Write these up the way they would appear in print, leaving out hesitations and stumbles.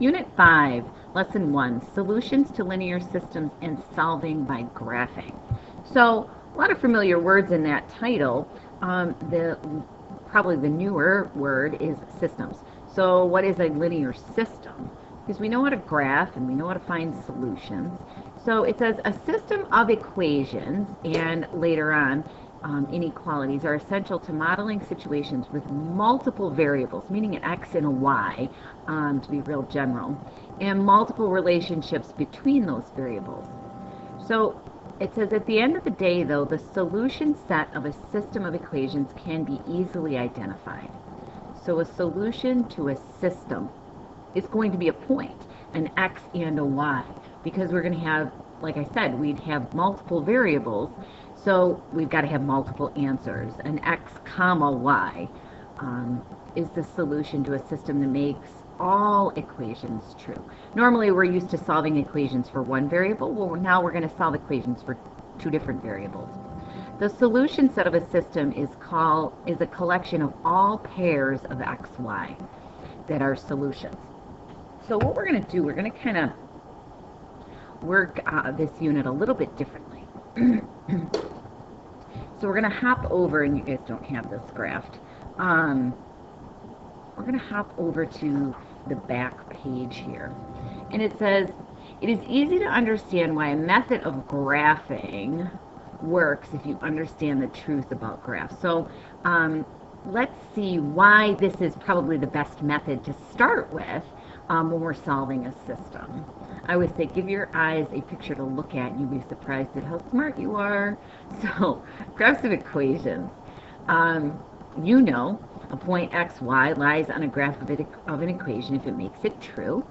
Unit 5, Lesson 1, Solutions to Linear Systems and Solving by Graphing. So, a lot of familiar words in that title. Probably the newer word is systems. So, what is a linear system? Because we know how to graph and we know how to find solutions. So, it says a system of equations, and later on, inequalities are essential to modeling situations with multiple variables, meaning an x and a y, to be real general, and multiple relationships between those variables. So it says at the end of the day, though, the solution set of a system of equations can be easily identified. So a solution to a system is going to be a point, an x and a y, because we're going to have, like I said, we'd have multiple variables. So we've got to have multiple answers. An x comma y is the solution to a system that makes all equations true. Normally we're used to solving equations for one variable. Well, now we're going to solve equations for two different variables. The solution set of a system is a collection of all pairs of x, y that are solutions. So what we're going to do, we're going to kind of work this unit a little bit differently. So we're going to hop over, and you guys don't have this graphed. We're going to hop over to the back page here. And it says, it is easy to understand why a method of graphing works if you understand the truth about graphs. So let's see why this is probably the best method to start with when we're solving a system. I always say, give your eyes a picture to look at, and you'll be surprised at how smart you are. So, graphs of equations. You know, a point x, y lies on a graph of an equation if it makes it true.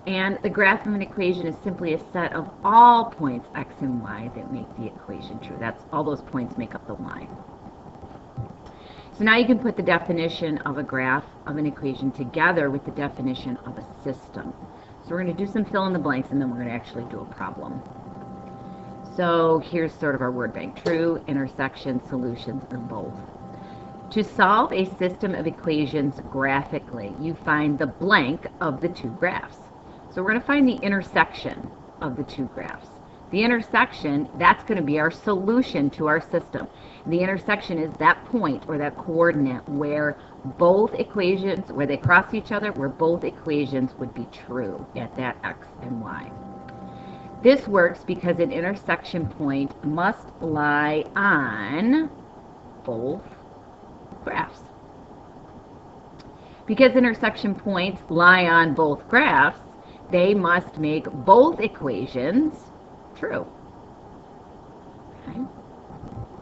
And the graph of an equation is simply a set of all points x and y that make the equation true. That's all those points make up the line. So now you can put the definition of a graph of an equation together with the definition of a system. So we're going to do some fill in the blanks, and then we're going to actually do a problem. So here's sort of our word bank. True, intersection, solutions, or both. To solve a system of equations graphically, you find the blank of the two graphs. So we're going to find the intersection of the two graphs. The intersection, that's going to be our solution to our system. The intersection is that point or that coordinate where both equations, where they cross each other, where both equations would be true at that x and y. This works because an intersection point must lie on both graphs. Because intersection points lie on both graphs, they must make both equations true. Okay.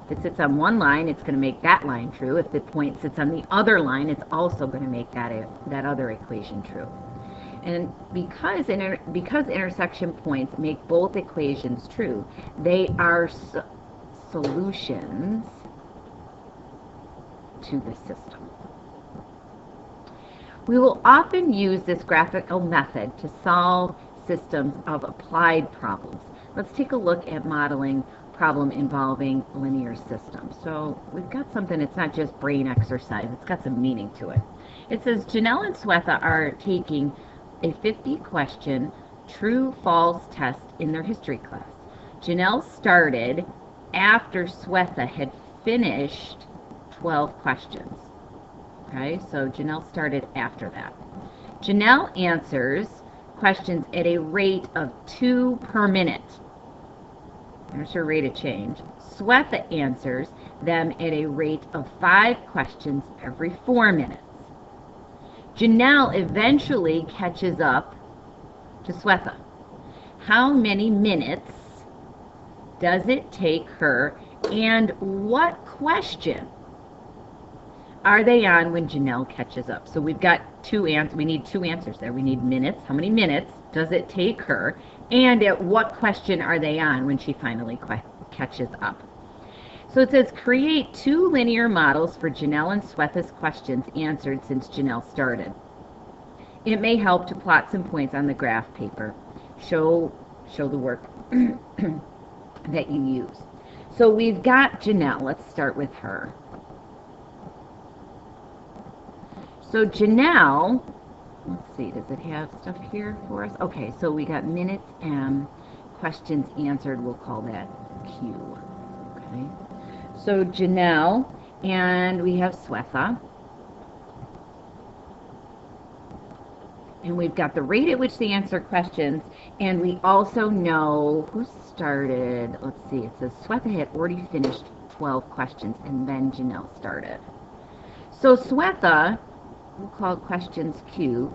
If it sits on one line, it's going to make that line true. If the point sits on the other line, it's also going to make that other equation true. And because intersection points make both equations true, they are solutions to the system. We will often use this graphical method to solve systems of applied problems. Let's take a look at modeling problem involving linear systems. So we've got something, it's not just brain exercise, it's got some meaning to it. It says Janelle and Swetha are taking a 50-question true-false test in their history class. Janelle started after Swetha had finished 12 questions. Okay, so Janelle started after that. Janelle answers questions at a rate of 2 per minute. There's her rate of change. Swetha answers them at a rate of 5 questions every 4 minutes. Janelle eventually catches up to Swetha. How many minutes does it take her, and what question are they on when Janelle catches up? So we've got we need 2 answers there. We need minutes. How many minutes does it take her? And at what question are they on when she finally catches up? So it says create 2 linear models for Janelle and Swetha's questions answered since Janelle started. It may help to plot some points on the graph paper. Show the work that you use. So we've got Janelle. Let's start with her. So Janelle Let's see, does it have stuff here for us? Okay, so we got minutes M, questions answered, we'll call that Q. Okay, so Janelle, and we have Swetha. And we've got the rate at which they answer questions, and we also know who started. Let's see, it says Swetha had already finished 12 questions, and then Janelle started. So Swetha, we'll call questions Q,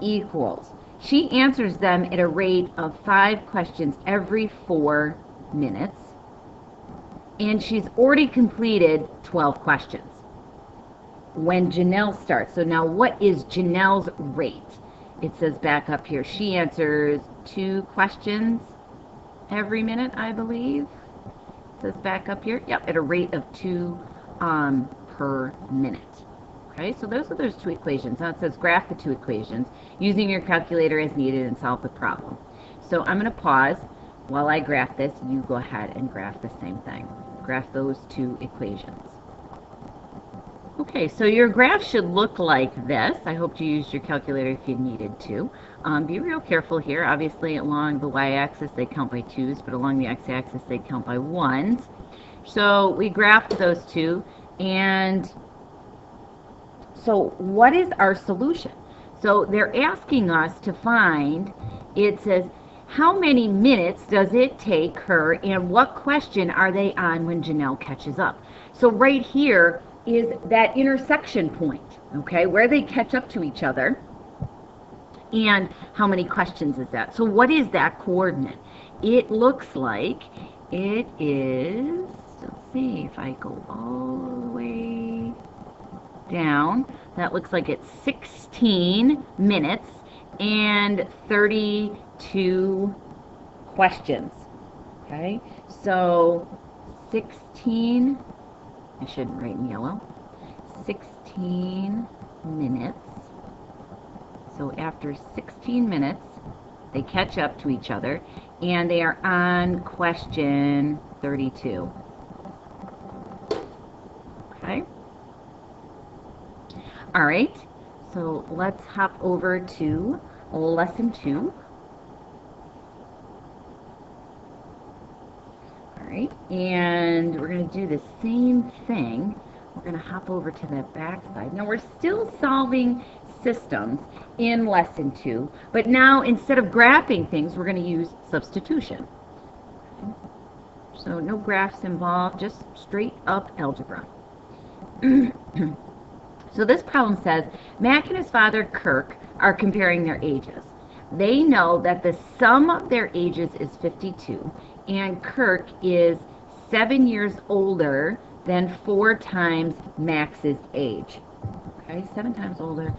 equals. She answers them at a rate of 5 questions every 4 minutes, and she's already completed 12 questions when Janelle starts. So now what is Janelle's rate? It says back up here, she answers 2 questions every minute, I believe. It says back up here, yep, at a rate of 2 per minute. Okay, so those are those 2 equations. Now it says graph the 2 equations using your calculator as needed and solve the problem. So I'm going to pause while I graph this. You go ahead and graph the same thing. Graph those 2 equations. Okay, so your graph should look like this. I hope you used your calculator if you needed to. Be real careful here. Obviously, along the y-axis, they count by 2s, but along the x-axis, they count by 1s. So we graphed those 2, and so what is our solution? So they're asking us to find, it says, how many minutes does it take her, and what question are they on when Janelle catches up? So right here is that intersection point, okay, where they catch up to each other, and how many questions is that? So what is that coordinate? It looks like it is, let's see if I go all the way down, that looks like it's 16 minutes and 32 questions. Okay, so 16, I shouldn't write in yellow, 16 minutes. So after 16 minutes, they catch up to each other, and they are on question 32. Okay. All right, so let's hop over to lesson 2. All right, and we're going to do the same thing. We're going to hop over to the back side. Now we're still solving systems in lesson 2, but now instead of graphing things, we're going to use substitution. Okay. So no graphs involved, just straight up algebra. So this problem says, Mac and his father, Kirk, are comparing their ages. They know that the sum of their ages is 52, and Kirk is 7 years older than 4 times Max's age. Okay, 7 times older,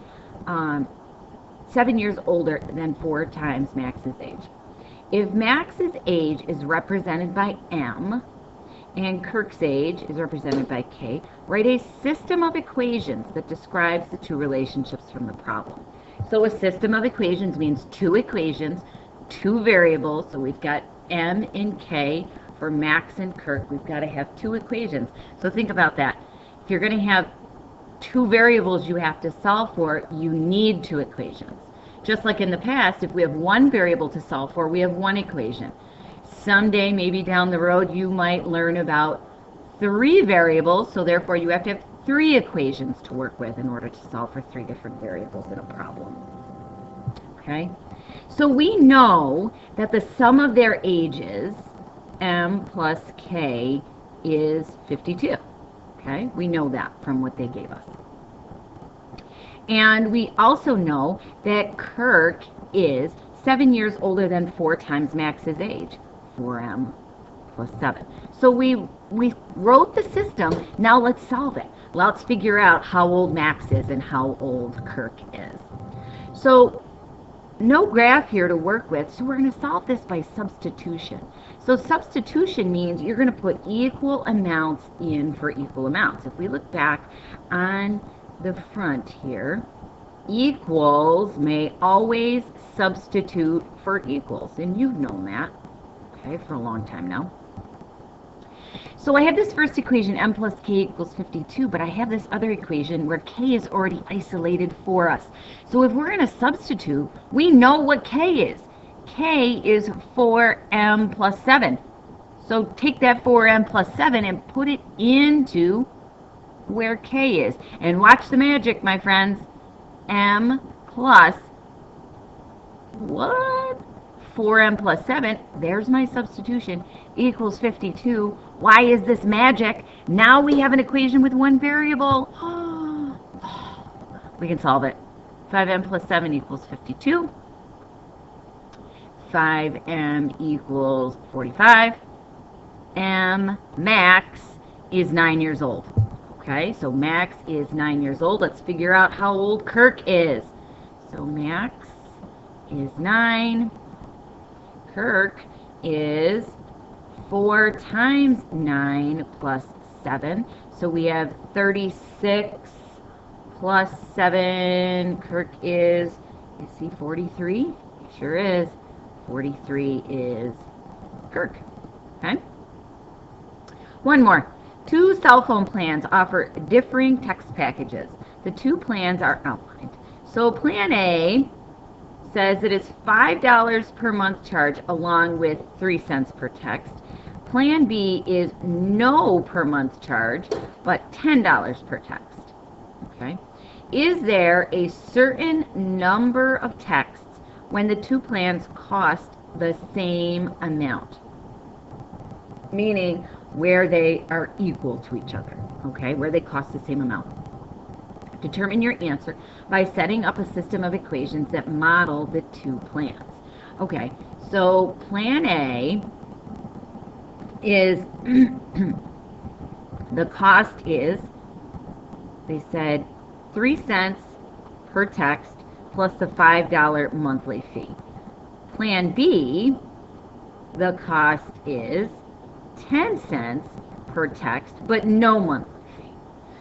7 years older than 4 times Max's age. If Max's age is represented by M, and Kirk's age is represented by K, write a system of equations that describes the 2 relationships from the problem. So a system of equations means 2 equations, 2 variables. So we've got M and K for Max and Kirk. We've got to have 2 equations. So think about that. If you're going to have 2 variables you have to solve for, you need 2 equations. Just like in the past, if we have 1 variable to solve for, we have 1 equation. Someday, maybe down the road, you might learn about 3 variables, so therefore you have to have 3 equations to work with in order to solve for 3 different variables in a problem. Okay? So we know that the sum of their ages, M plus K, is 52. Okay? We know that from what they gave us. And we also know that Kirk is 7 years older than 4 times Max's age. 4M plus 7. So we wrote the system. Now let's solve it. Let's figure out how old Max is and how old Kirk is. So no graph here to work with, so we're going to solve this by substitution. So substitution means you're going to put equal amounts in for equal amounts. If we look back on the front here, equals may always substitute for equals, and you've known that, okay, for a long time now. So I have this first equation, m plus k equals 52, but I have this other equation where k is already isolated for us. So if we're going to substitute, we know what k is. K is 4m plus 7. So take that 4m plus 7 and put it into where k is. And watch the magic, my friends. M plus, what? 4m plus 7, there's my substitution, equals 52. Why is this magic? Now we have an equation with one variable. We can solve it. 5m plus 7 equals 52. 5m equals 45. M, Max, is 9 years old. Okay, so Max is 9 years old. Let's figure out how old Kirk is. So Max is 9. Kirk is 4 times 9 plus 7. So we have 36 plus 7. Kirk is he 43? He sure is. 43 is Kirk. Okay? One more. 2 cell phone plans offer differing text packages. The 2 plans are outlined. So plan A says it is $5 per month charge along with 3 cents per text. Plan B is no per month charge, but $10 per text. Okay. Is there a certain number of texts when the 2 plans cost the same amount? Meaning where they are equal to each other, okay, where they cost the same amount. Determine your answer by setting up a system of equations that model the 2 plans. Okay, so plan A is, the cost is, they said 3 cents per text plus the $5 monthly fee. Plan B, the cost is 10 cents per text, but no monthly fee.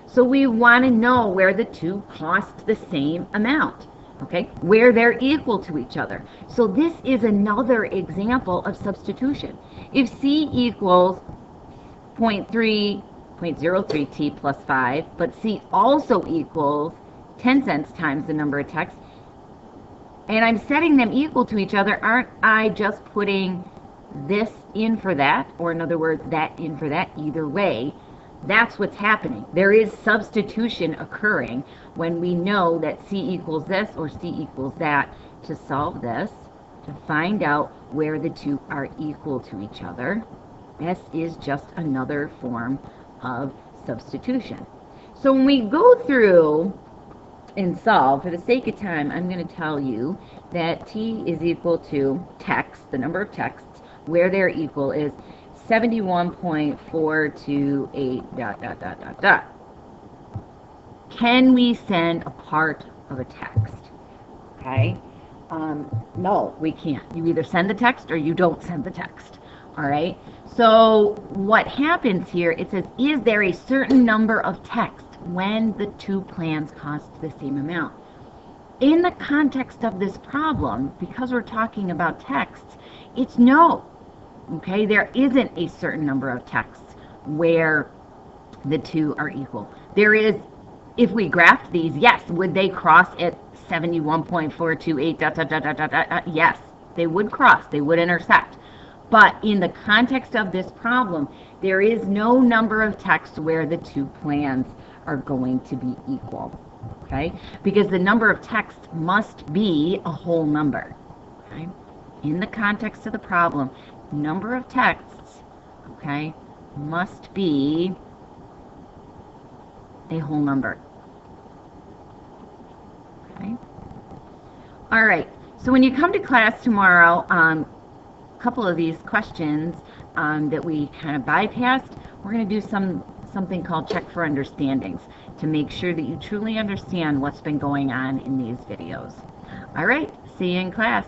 So we want to know where the 2 cost the same amount, okay, where they're equal to each other. So this is another example of substitution. If C equals 0.03t plus 5, but C also equals 10 cents times the number of texts, and I'm setting them equal to each other, aren't I just putting this in for that, or in other words, that in for that? Either way, that's what's happening. There is substitution occurring when we know that C equals this or C equals that. To solve this, to find out where the 2 are equal to each other, this is just another form of substitution. So when we go through and solve, for the sake of time, I'm going to tell you that T is equal to text, the number of texts, where they're equal is 71.428 ... Can we send a part of a text? Okay. No, we can't. You either send the text or you don't send the text. All right. So what happens here, it says, is there a certain number of texts when the 2 plans cost the same amount? In the context of this problem, because we're talking about texts, it's no. Okay, there isn't a certain number of texts where the 2 are equal. There is, if we graphed these, yes, would they cross at 71.428 ... Yes, they would cross, they would intersect. But in the context of this problem, there is no number of texts where the 2 plans are going to be equal. Okay, because the number of texts must be a whole number. Okay, in the context of the problem, number of texts, okay, must be a whole number. Okay. All right. So when you come to class tomorrow, a couple of these questions that we kind of bypassed, we're going to do something called check for understandings to make sure that you truly understand what's been going on in these videos. All right. See you in class.